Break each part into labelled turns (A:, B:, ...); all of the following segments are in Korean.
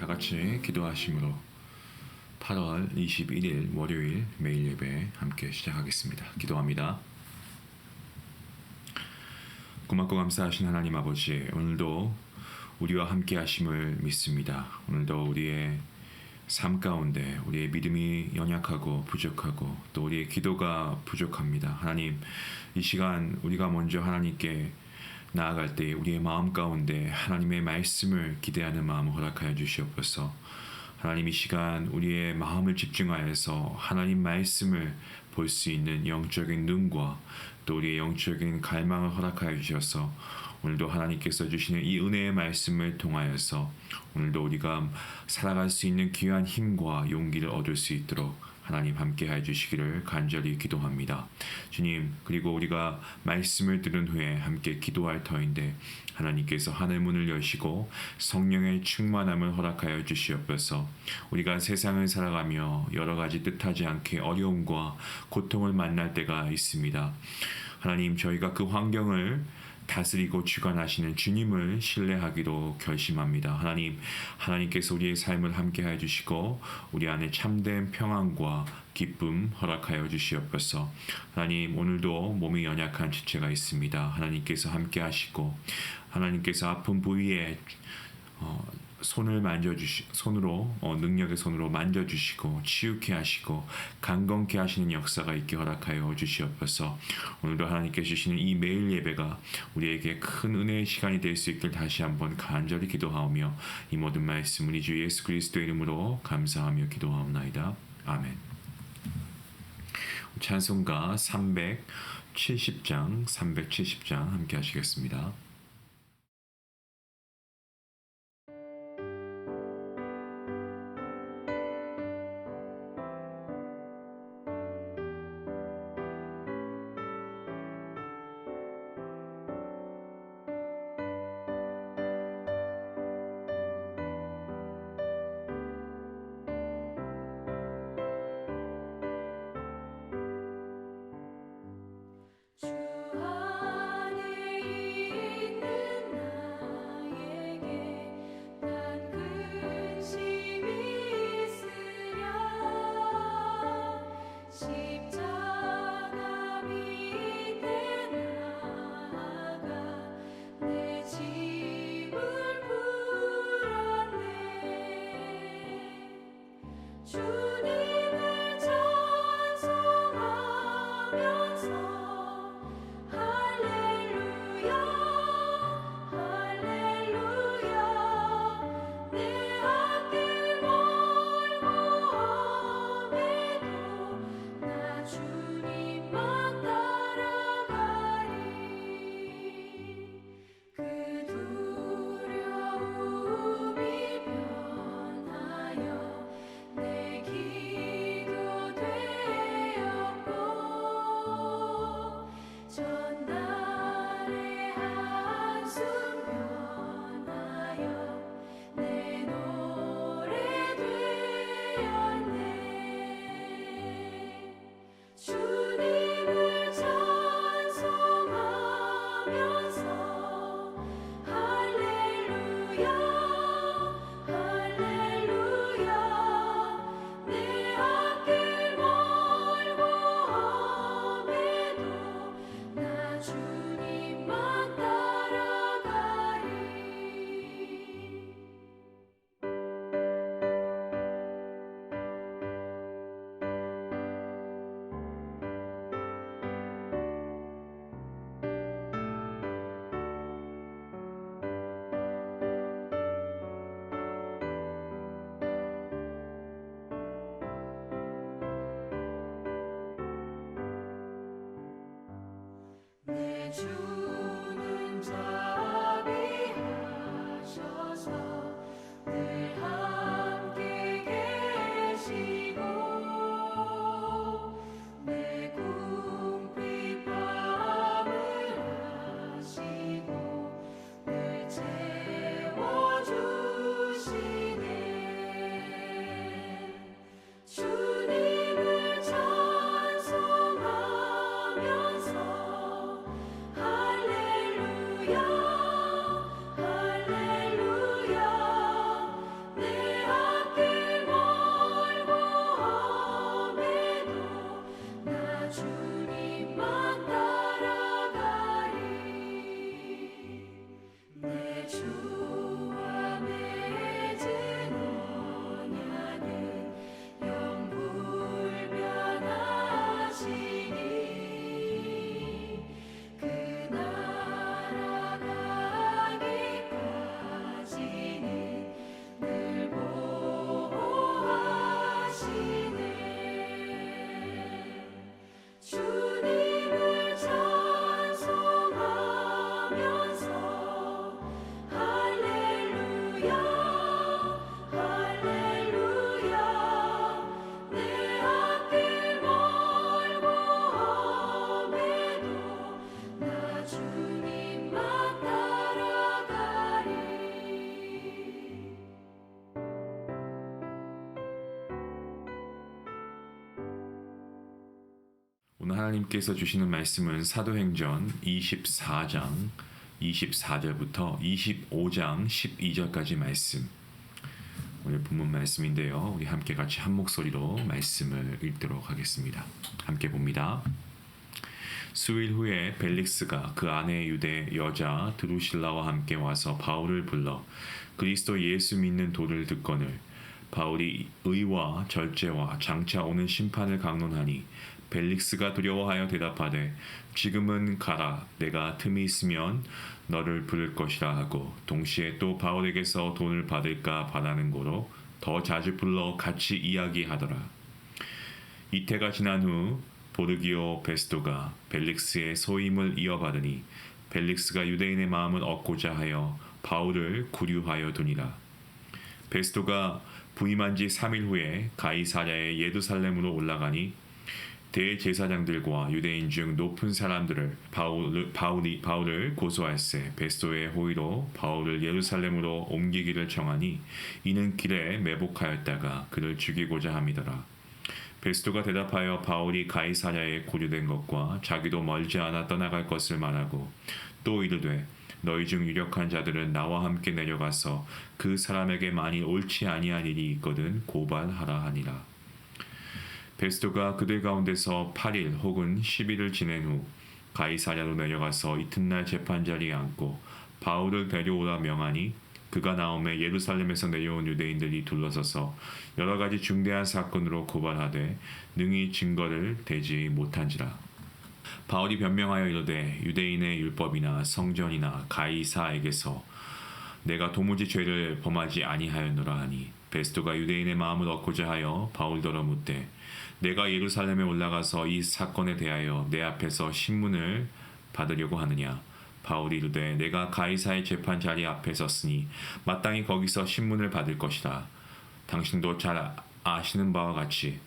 A: 다 같이 기도하심으로 8월 21일 월요일 매일 예배 함께 시작하겠습니다. 기도합니다. 고맙고 감사하신 하나님 아버지, 오늘도 우리와 함께 하심을 믿습니다. 오늘도 우리의 삶 가운데 우리의 믿음이 연약하고 부족하고 또 우리의 기도가 부족합니다. 하나님, 이 시간 우리가 먼저 하나님께 나아갈 때 우리의 마음 가운데 하나님의 말씀을 기대하는 마음을 허락하여 주시옵소서. 하나님, 이 시간 우리의 마음을 집중하여서 하나님 말씀을 볼 수 있는 영적인 눈과 또 우리의 영적인 갈망을 허락하여 주셔서 오늘도 하나님께서 주시는 이 은혜의 말씀을 통하여서 오늘도 우리가 살아갈 수 있는 귀한 힘과 용기를 얻을 수 있도록 하나님 함께 해주시기를 간절히 기도합니다. 주님, 그리고 우리가 말씀을 들은 후에 함께 기도할 터인데 하나님께서 하늘 문을 여시고 성령의 충만함을 허락하여 주시옵소서. 우리가 세상을 살아가며 여러 가지 뜻하지 않게 어려움과 고통을 만날 때가 있습니다. 하나님, 저희가 그 환경을 다스리고 주관하시는 주님을 신뢰하기로 결심합니다. 하나님께서 우리의 삶을 함께 해주시고 우리 안에 참된 평안과 기쁨 허락하여 주시옵소서. 하나님, 오늘도 몸이 연약한 지체가 있습니다. 하나님께서 함께 하시고 하나님께서 아픈 부위에 손으로 능력의 손으로 만져주시고 치유케 하시고 강건케 하시는 역사가 있게 허락하여 주시옵소서. 오늘도 하나님께 주시는 이 매일 예배가 우리에게 큰 은혜의 시간이 될 수 있길 다시 한번 간절히 기도하오며 이 모든 말씀 우리 주 예수 그리스도의 이름으로 감사하며 기도하옵나이다. 아멘. 찬송가 370장 함께 하시겠습니다. 오늘 하나님께서 주시는 말씀은 사도행전 24장 24절부터 25장 12절까지 말씀. 오늘 본문 말씀인데요. 우리 함께 같이 한 목소리로 말씀을 읽도록 하겠습니다. 함께 봅니다. 수일 후에 벨릭스가 그 아내 유대 여자 드루실라와 함께 와서 바울을 불러 그리스도 예수 믿는 도를 듣거늘 바울이 의와 절제와 장차 오는 심판을 강론하니 벨릭스가 두려워하여 대답하되 지금은 가라 내가 틈이 있으면 너를 부를 것이라 하고 동시에 또 바울에게서 돈을 받을까 바라는 고로 더 자주 불러 같이 이야기하더라. 이태가 지난 후 보르기오 베스토가 벨릭스의 소임을 이어받으니 벨릭스가 유대인의 마음을 얻고자 하여 바울을 구류하여 두니라. 베스토가 부임한 지 3일 후에 가이사랴의 예루살렘으로 올라가니 대제사장들과 유대인 중 높은 사람들을 바울을 고소할세 베스토의 호의로 바울을 예루살렘으로 옮기기를 정하니 이는 길에 매복하였다가 그를 죽이고자 함이더라. 베스토가 대답하여 바울이 가이사랴에 구류된 것과 자기도 멀지 않아 떠나갈 것을 말하고 또 이르되 너희 중 유력한 자들은 나와 함께 내려가서 그 사람에게 만일 옳지 아니한 일이 있거든 고발하라 하니라. 베스토가 그들 가운데서 8일 혹은 10일을 지낸 후 가이사랴로 내려가서 이튿날 재판자리에 앉고 바울을 데려오라 명하니 그가 나오매 예루살렘에서 내려온 유대인들이 둘러서서 여러 가지 중대한 사건으로 고발하되 능히 증거를 대지 못한지라. 바울이 변명하여 이르되 유대인의 율법이나 성전이나 가이사에게서 내가 도무지 죄를 범하지 아니하였노라 하니 베스토가 유대인의 마음을 얻고자 하여 바울더러 묻되 내가 예루살렘에 올라가서 이 사건에 대하여 내 앞에서 신문을 받으려고 하느냐. 바울이 이르되 내가 가이사의 재판 자리 앞에 섰으니 마땅히 거기서 신문을 받을 것이라. 당신도 잘 아시는 바와 같이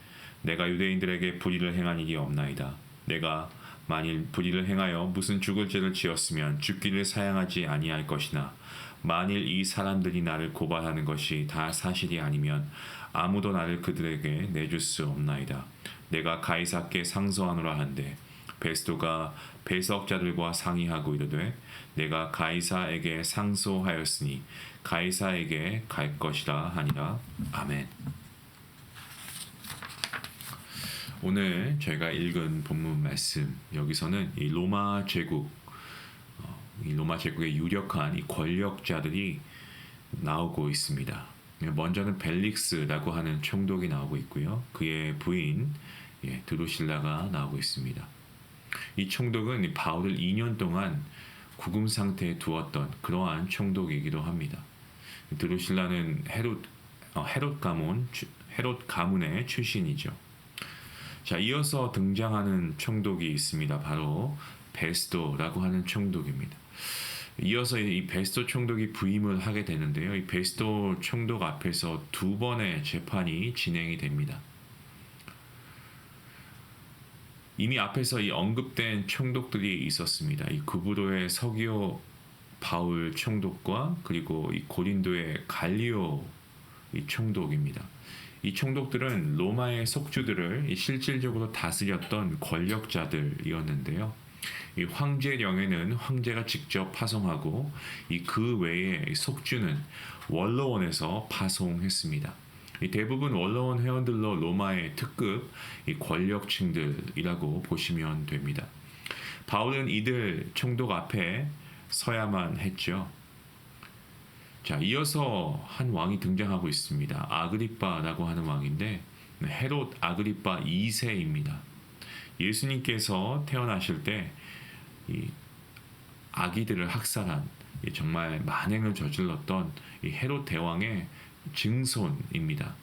A: 내가 유대인들에게 불의를 행한 일이 없나이다. 내가 만일 불의를 행하여 무슨 죽을 죄를 지었으면 죽기를 사양하지 아니할 것이나 만일 이 사람들이 나를 고발하는 것이 다 사실이 아니면 아무도 나를 그들에게 내줄 수 없나이다. 내가 가이사께 상소하노라 한데 베스토가 배석자들과 상의하고 이르되 내가 가이사에게 상소하였으니 가이사에게 갈 것이라 하니라. 아멘. 오늘 저희가 읽은 본문 말씀 여기서는 이 로마 제국의 유력한 이 권력자들이 나오고 있습니다. 먼저는 벨릭스라고 하는 총독이 나오고 있고요. 그의 부인 드루실라가 나오고 있습니다. 이 총독은 바울을 2년 동안 구금 상태에 두었던 그러한 총독이기도 합니다. 드루실라는 헤롯 가문의 출신이죠. 자, 이어서 등장하는 총독이 있습니다. 바로 베스토라고 하는 총독입니다. 이어서 이 베스토 총독이 부임을 하게 되는데요. 이 베스토 총독 앞에서 2번의 재판이 진행이 됩니다. 이미 앞에서 이 언급된 총독들이 있었습니다. 이 구브로의 서기오 바울 총독과 그리고 이 고린도의 갈리오 이 총독입니다. 이 총독들은 로마의 속주들을 실질적으로 다스렸던 권력자들이었는데요. 이 황제령에는 황제가 직접 파송하고 그 외에 속주는 원로원에서 파송했습니다. 이 대부분 원로원 회원들로 로마의 특급 권력층들이라고 보시면 됩니다. 바울은 이들 총독 앞에 서야만 했죠. 자, 이어서 한 왕이 등장하고 있습니다. 아그리빠라고 하는 왕인데 헤롯 아그리빠 2세입니다. 예수님께서 태어나실 때 이 아기들을 학살한 정말 만행을 저질렀던 이 헤롯 대왕의 증손입니다.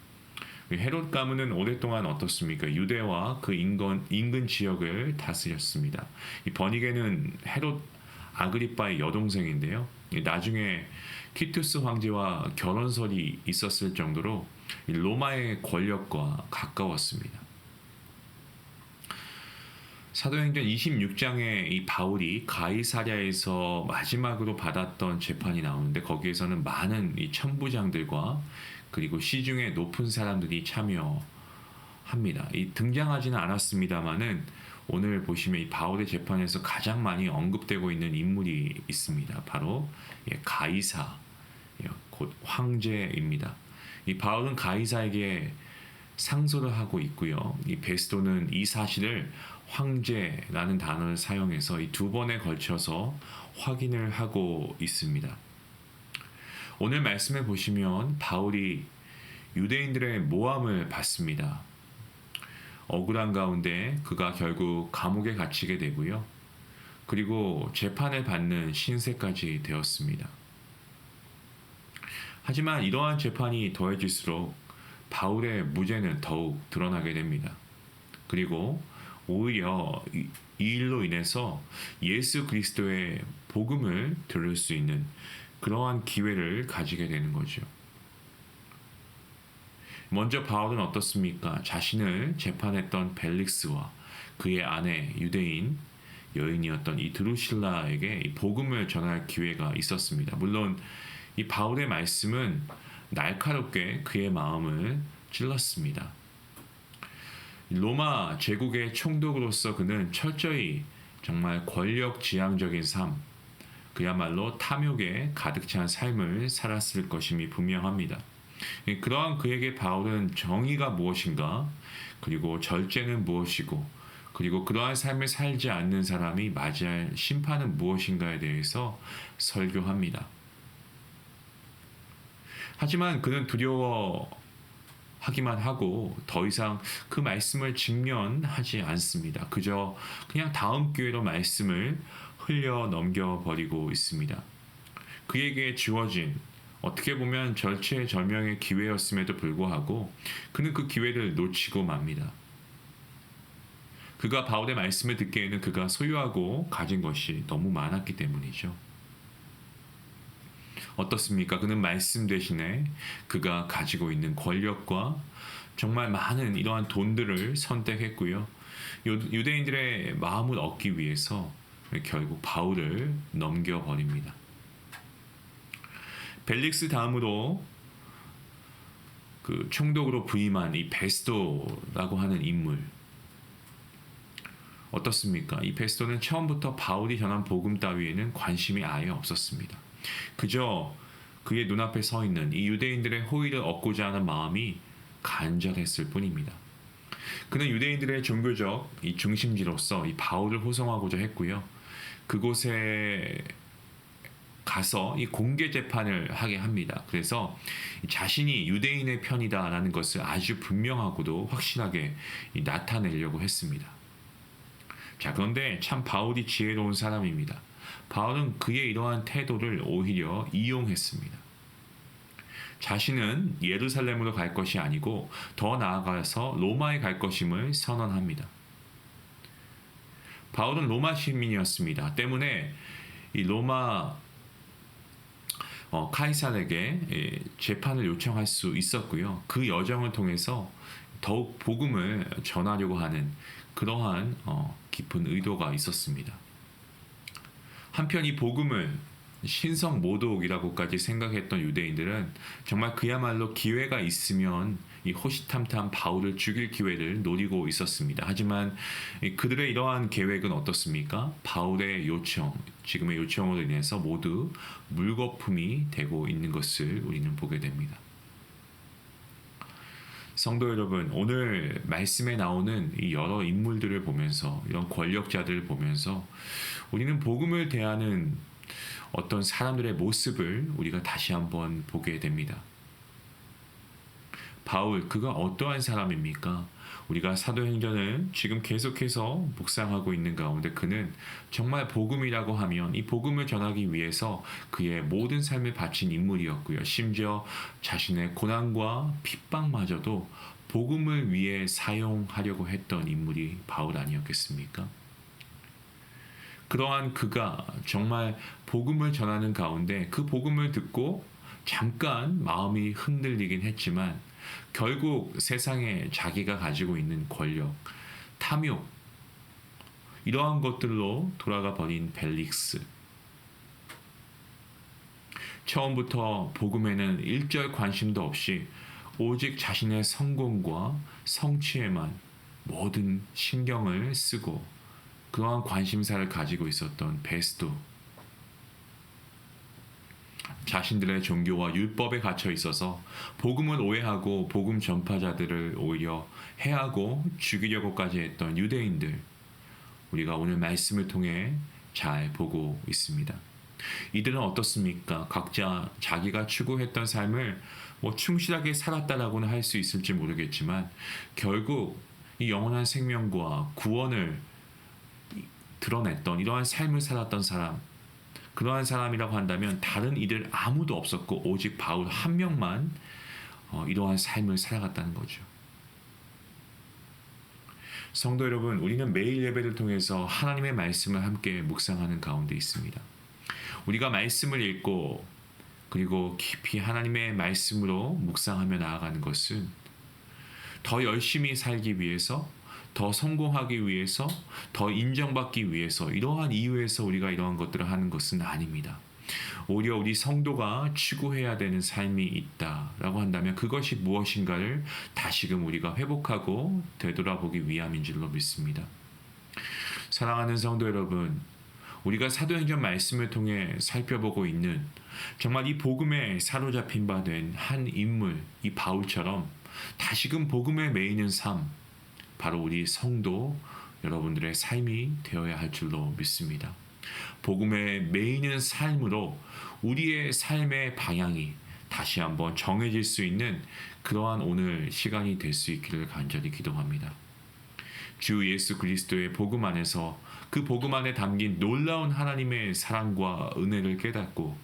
A: 헤롯 가문은 오랫동안 어떻습니까? 유대와 그 인근 지역을 다스렸습니다. 이 버니게는 헤롯 아그리빠의 여동생인데요. 나중에 티투스 황제와 결혼설이 있었을 정도로 로마의 권력과 가까웠습니다. 사도행전 26장에 이 바울이 가이사랴에서 마지막으로 받았던 재판이 나오는데 거기에서는 많은 이 천부장들과 그리고 시중의 높은 사람들이 참여합니다. 이 등장하지는 않았습니다만은 오늘 보시면 이 바울의 재판에서 가장 많이 언급되고 있는 인물이 있습니다. 바로 가이사, 곧 황제입니다. 이 바울은 가이사에게 상소를 하고 있고요. 이 베스도는 이 사실을 황제라는 단어를 사용해서 이 두 번에 걸쳐서 확인을 하고 있습니다. 오늘 말씀에 보시면 바울이 유대인들의 모함을 받습니다. 억울한 가운데 그가 결국 감옥에 갇히게 되고요. 그리고 재판을 받는 신세까지 되었습니다. 하지만 이러한 재판이 더해질수록 바울의 무죄는 더욱 드러나게 됩니다. 그리고 오히려 이 일로 인해서 예수 그리스도의 복음을 들을 수 있는 그러한 기회를 가지게 되는 거죠. 먼저 바울은 어떻습니까? 자신을 재판했던 벨릭스와 그의 아내 유대인 여인이었던 이 드루실라에게 이 복음을 전할 기회가 있었습니다. 물론 이 바울의 말씀은 날카롭게 그의 마음을 찔렀습니다. 로마 제국의 총독으로서 그는 철저히 정말 권력지향적인 삶, 그야말로 탐욕에 가득 찬 삶을 살았을 것임이 분명합니다. 그러한 그에게 바울은 정의가 무엇인가, 그리고 절제는 무엇이고, 그리고 그러한 삶을 살지 않는 사람이 맞이할 심판은 무엇인가에 대해서 설교합니다. 하지만 그는 두려워하기만 하고 더 이상 그 말씀을 직면하지 않습니다. 그저 그냥 다음 기회로 말씀을 흘려 넘겨버리고 있습니다. 그에게 주어진 어떻게 보면 절체절명의 기회였음에도 불구하고 그는 그 기회를 놓치고 맙니다. 그가 바울의 말씀을 듣기에는 그가 소유하고 가진 것이 너무 많았기 때문이죠. 어떻습니까? 그는 말씀 대신에 그가 가지고 있는 권력과 정말 많은 이러한 돈들을 선택했고요. 유대인들의 마음을 얻기 위해서 결국 바울을 넘겨버립니다. 벨릭스 다음으로 그 총독으로 부임한 이 베스도라고 하는 인물, 어떻습니까? 이 베스도는 처음부터 바울이 전한 복음 따위에는 관심이 아예 없었습니다. 그저 그의 눈앞에 서 있는 이 유대인들의 호의를 얻고자 하는 마음이 간절했을 뿐입니다. 그는 유대인들의 종교적 이 중심지로서 이 바울을 호송하고자 했고요. 그곳에 가서 이 공개 재판을 하게 합니다. 그래서 자신이 유대인의 편이다라는 것을 아주 분명하고도 확실하게 나타내려고 했습니다. 자, 그런데 참 바울이 지혜로운 사람입니다. 바울은 그의 이러한 태도를 오히려 이용했습니다. 자신은 예루살렘으로 갈 것이 아니고 더 나아가서 로마에 갈 것임을 선언합니다. 바울은 로마 시민이었습니다. 때문에 이 로마 카이사르에게 재판을 요청할 수 있었고요. 그 여정을 통해서 더욱 복음을 전하려고 하는 그러한 깊은 의도가 있었습니다. 한편 이 복음을 신성 모독이라고까지 생각했던 유대인들은 정말 그야말로 기회가 있으면 이 호시탐탐 바울을 죽일 기회를 노리고 있었습니다. 하지만 그들의 이러한 계획은 어떻습니까? 바울의 요청, 지금의 요청으로 인해서 모두 물거품이 되고 있는 것을 우리는 보게 됩니다. 성도 여러분, 오늘 말씀에 나오는 이 여러 인물들을 보면서, 이런 권력자들을 보면서 우리는 복음을 대하는 어떤 사람들의 모습을 우리가 다시 한번 보게 됩니다. 바울, 그가 어떠한 사람입니까? 우리가 사도행전을 지금 계속해서 묵상하고 있는 가운데 그는 정말 복음이라고 하면 이 복음을 전하기 위해서 그의 모든 삶을 바친 인물이었고요. 심지어 자신의 고난과 핍박마저도 복음을 위해 사용하려고 했던 인물이 바울 아니었겠습니까? 그러한 그가 정말 복음을 전하는 가운데 그 복음을 듣고 잠깐 마음이 흔들리긴 했지만 결국 세상에 자기가 가지고 있는 권력, 탐욕, 이러한 것들로 돌아가 버린 벨릭스. 처음부터 복음에는 일절 관심도 없이 오직 자신의 성공과 성취에만 모든 신경을 쓰고 그러한 관심사를 가지고 있었던 베스도 자신들의 종교와 율법에 갇혀 있어서 복음을 오해하고 복음 전파자들을 오히려 해하고 죽이려고까지 했던 유대인들, 우리가 오늘 말씀을 통해 잘 보고 있습니다. 이들은 어떻습니까? 각자 자기가 추구했던 삶을 충실하게 살았다라고는 할 수 있을지 모르겠지만 결국 이 영원한 생명과 구원을 드러냈던 이러한 삶을 살았던 사람, 그러한 사람이라고 한다면 다른 이들 아무도 없었고 오직 바울 한 명만 이러한 삶을 살아갔다는 거죠. 성도 여러분, 우리는 매일 예배를 통해서 하나님의 말씀을 함께 묵상하는 가운데 있습니다. 우리가 말씀을 읽고 그리고 깊이 하나님의 말씀으로 묵상하며 나아가는 것은 더 열심히 살기 위해서, 더 성공하기 위해서, 더 인정받기 위해서, 이러한 이유에서 우리가 이러한 것들을 하는 것은 아닙니다. 오히려 우리 성도가 추구해야 되는 삶이 있다라고 한다면 그것이 무엇인가를 다시금 우리가 회복하고 되돌아보기 위함인 줄로 믿습니다. 사랑하는 성도 여러분, 우리가 사도행전 말씀을 통해 살펴보고 있는 정말 이 복음에 사로잡힌 바 된 한 인물, 이 바울처럼 다시금 복음에 매이는 삶, 바로 우리 성도 여러분들의 삶이 되어야 할 줄로 믿습니다. 복음에 매이는 삶으로 우리의 삶의 방향이 다시 한번 정해질 수 있는 그러한 오늘 시간이 될 수 있기를 간절히 기도합니다. 주 예수 그리스도의 복음 안에서 그 복음 안에 담긴 놀라운 하나님의 사랑과 은혜를 깨닫고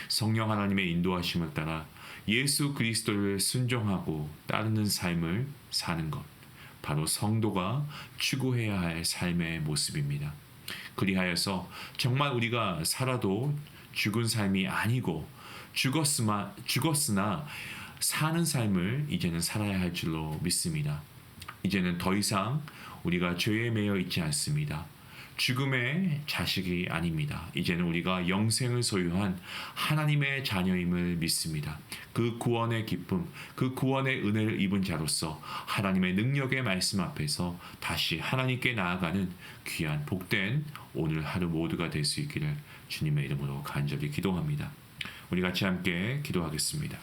A: 성령 하나님의 인도하심을 따라 예수 그리스도를 순종하고 따르는 삶을 사는 것, 바로 성도가 추구해야 할 삶의 모습입니다. 그리하여서 정말 우리가 살아도 죽은 삶이 아니고 죽었으나 사는 삶을 이제는 살아야 할 줄로 믿습니다. 이제는 더 이상 우리가 죄에 매여 있지 않습니다. 죽음의 자식이 아닙니다. 이제는 우리가 영생을 소유한 하나님의 자녀임을 믿습니다. 그 구원의 기쁨, 그 구원의 은혜를 입은 자로서 하나님의 능력의 말씀 앞에서 다시 하나님께 나아가는 귀한 복된 오늘 하루 모두가 될 수 있기를 주님의 이름으로 간절히 기도합니다. 우리 같이 함께 기도하겠습니다.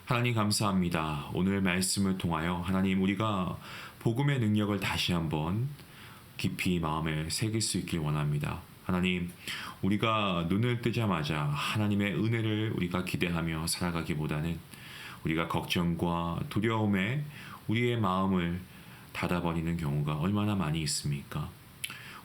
A: 하나님 감사합니다. 오늘 말씀을 통하여 하나님 우리가 복음의 능력을 다시 한번 깊이 마음에 새길 수 있길 원합니다. 하나님, 우리가 눈을 뜨자마자 하나님의 은혜를 우리가 기대하며 살아가기보다는 우리가 걱정과 두려움에 우리의 마음을 닫아버리는 경우가 얼마나 많이 있습니까?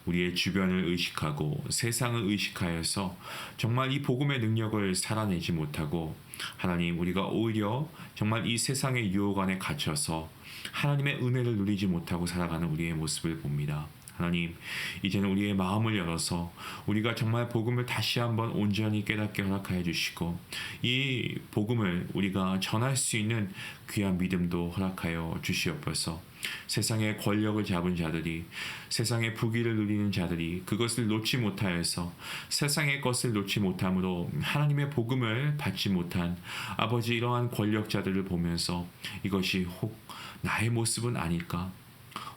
A: 우리의 주변을 의식하고 세상을 의식하여서 정말 이 복음의 능력을 살아내지 못하고 하나님, 우리가 오히려 정말 이 세상의 유혹 안에 갇혀서 하나님의 은혜를 누리지 못하고 살아가는 우리의 모습을 봅니다. 하나님, 이제는 우리의 마음을 열어서 우리가 정말 복음을 다시 한번 온전히 깨닫게 허락하여 주시고 이 복음을 우리가 전할 수 있는 귀한 믿음도 허락하여 주시옵소서. 세상의 권력을 잡은 자들이, 세상의 부귀를 누리는 자들이 그것을 놓지 못하여서 세상의 것을 놓지 못함으로 하나님의 복음을 받지 못한 아버지, 이러한 권력자들을 보면서 이것이 혹 나의 모습은 아닐까?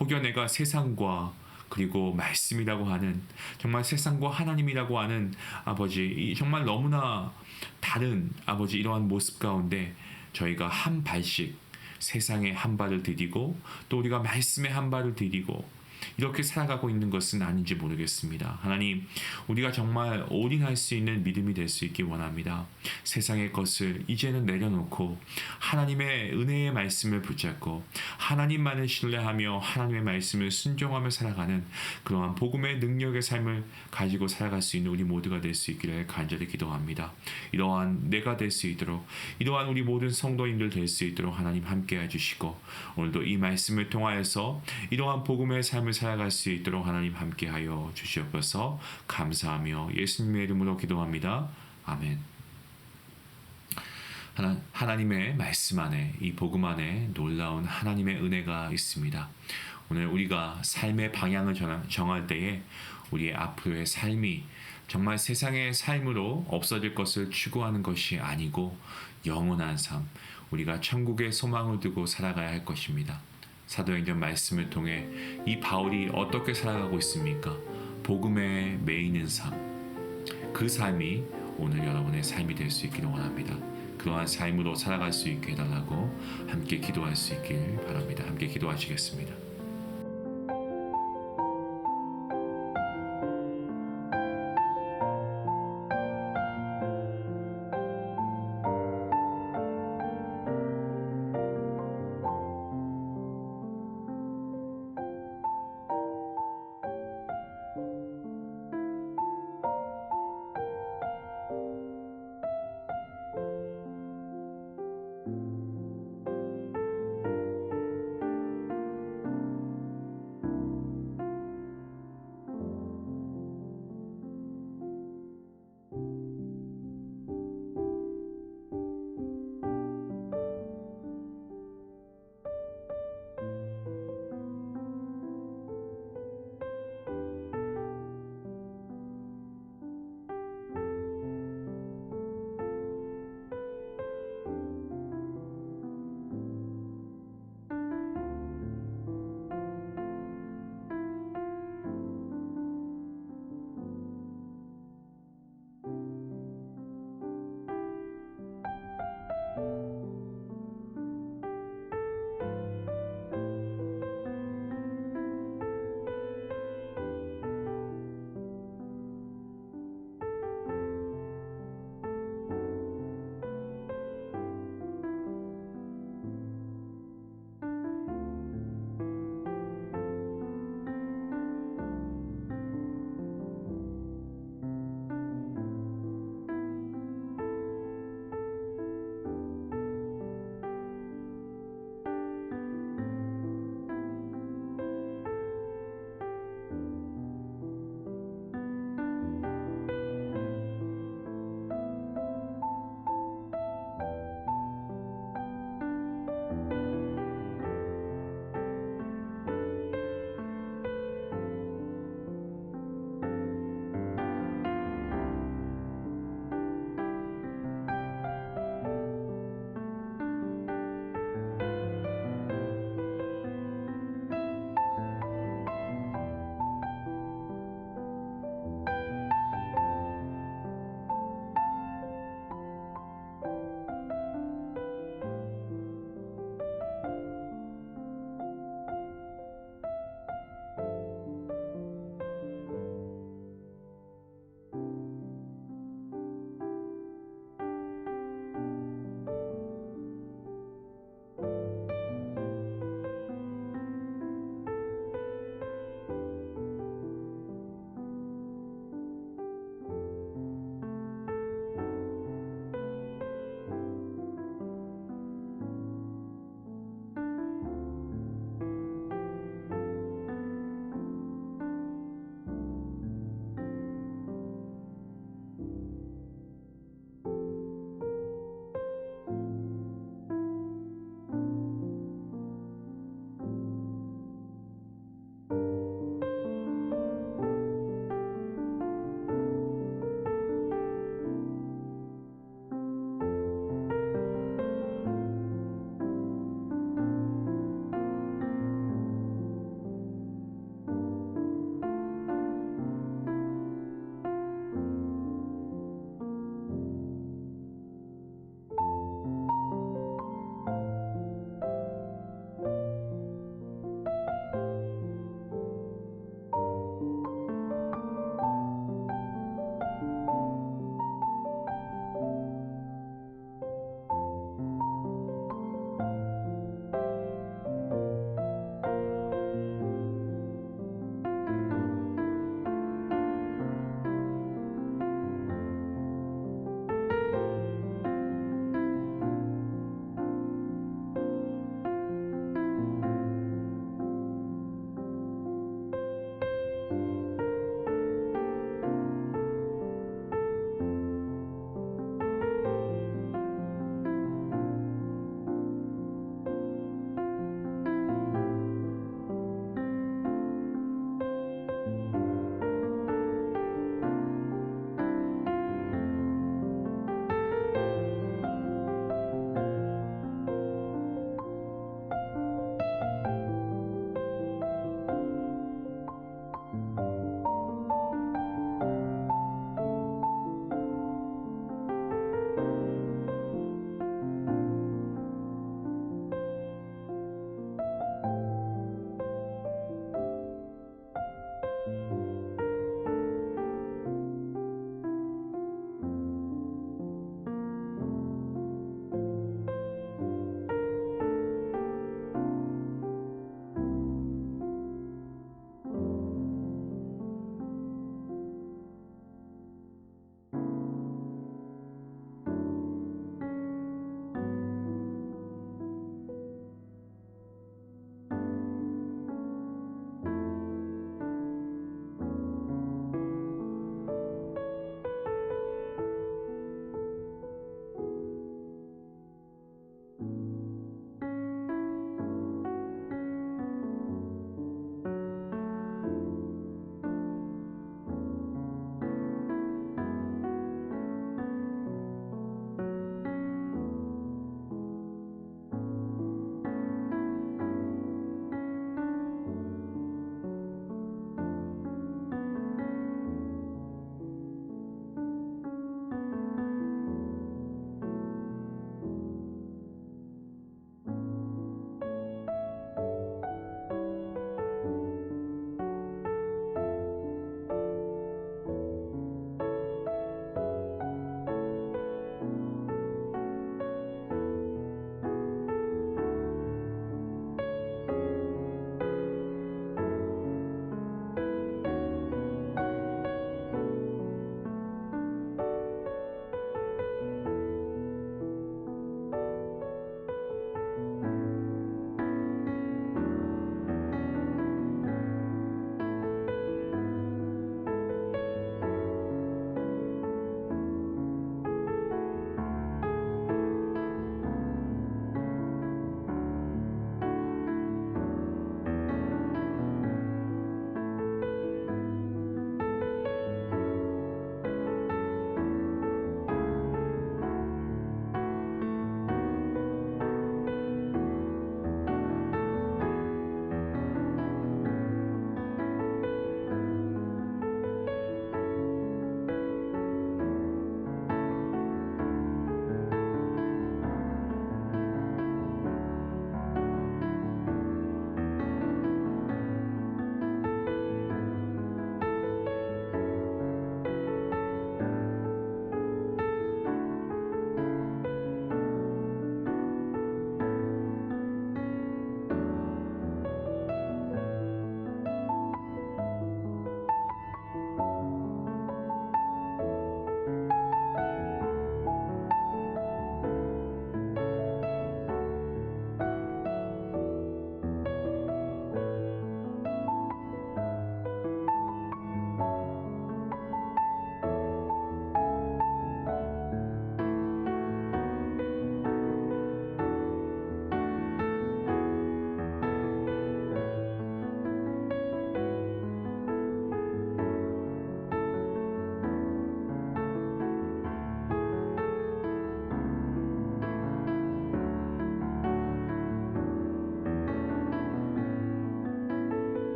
A: 혹여 내가 세상과 그리고 말씀이라고 하는, 정말 세상과 하나님이라고 하는 아버지, 정말 너무나 다른 아버지, 이러한 모습 가운데 저희가 한 발씩 세상에 한 발을 디디고 또 우리가 말씀에 한 발을 디디고 이렇게 살아가고 있는 것은 아닌지 모르겠습니다. 하나님, 우리가 정말 올인할 수 있는 믿음이 될 수 있기 원합니다. 세상의 것을 이제는 내려놓고 하나님의 은혜의 말씀을 붙잡고 하나님만을 신뢰하며 하나님의 말씀을 순종하며 살아가는 그러한 복음의 능력의 삶을 가지고 살아갈 수 있는 우리 모두가 될 수 있기를 간절히 기도합니다. 이러한 내가 될 수 있도록, 이러한 우리 모든 성도인들 될 수 있도록 하나님 함께해 주시고 오늘도 이 말씀을 통하여서 이러한 복음의 삶을 살아갈 수 있도록 하나님 함께하여 주시옵소서. 감사하며 예수님의 이름으로 기도합니다. 아멘. 하나님의 말씀 안에, 이 복음 안에 놀라운 하나님의 은혜가 있습니다. 오늘 우리가 삶의 방향을 정할 때에 우리의 앞으로의 삶이 정말 세상의 삶으로 없어질 것을 추구하는 것이 아니고 영원한 삶, 우리가 천국의 소망을 두고 살아가야 할 것입니다. 사도행전 말씀을 통해 이 바울이 어떻게 살아가고 있습니까? 복음에 매이는 삶, 그 삶이 오늘 여러분의 삶이 될 수 있기를 원합니다. 그러한 삶으로 살아갈 수 있게 해달라고 함께 기도할 수 있길 바랍니다. 함께 기도하시겠습니다.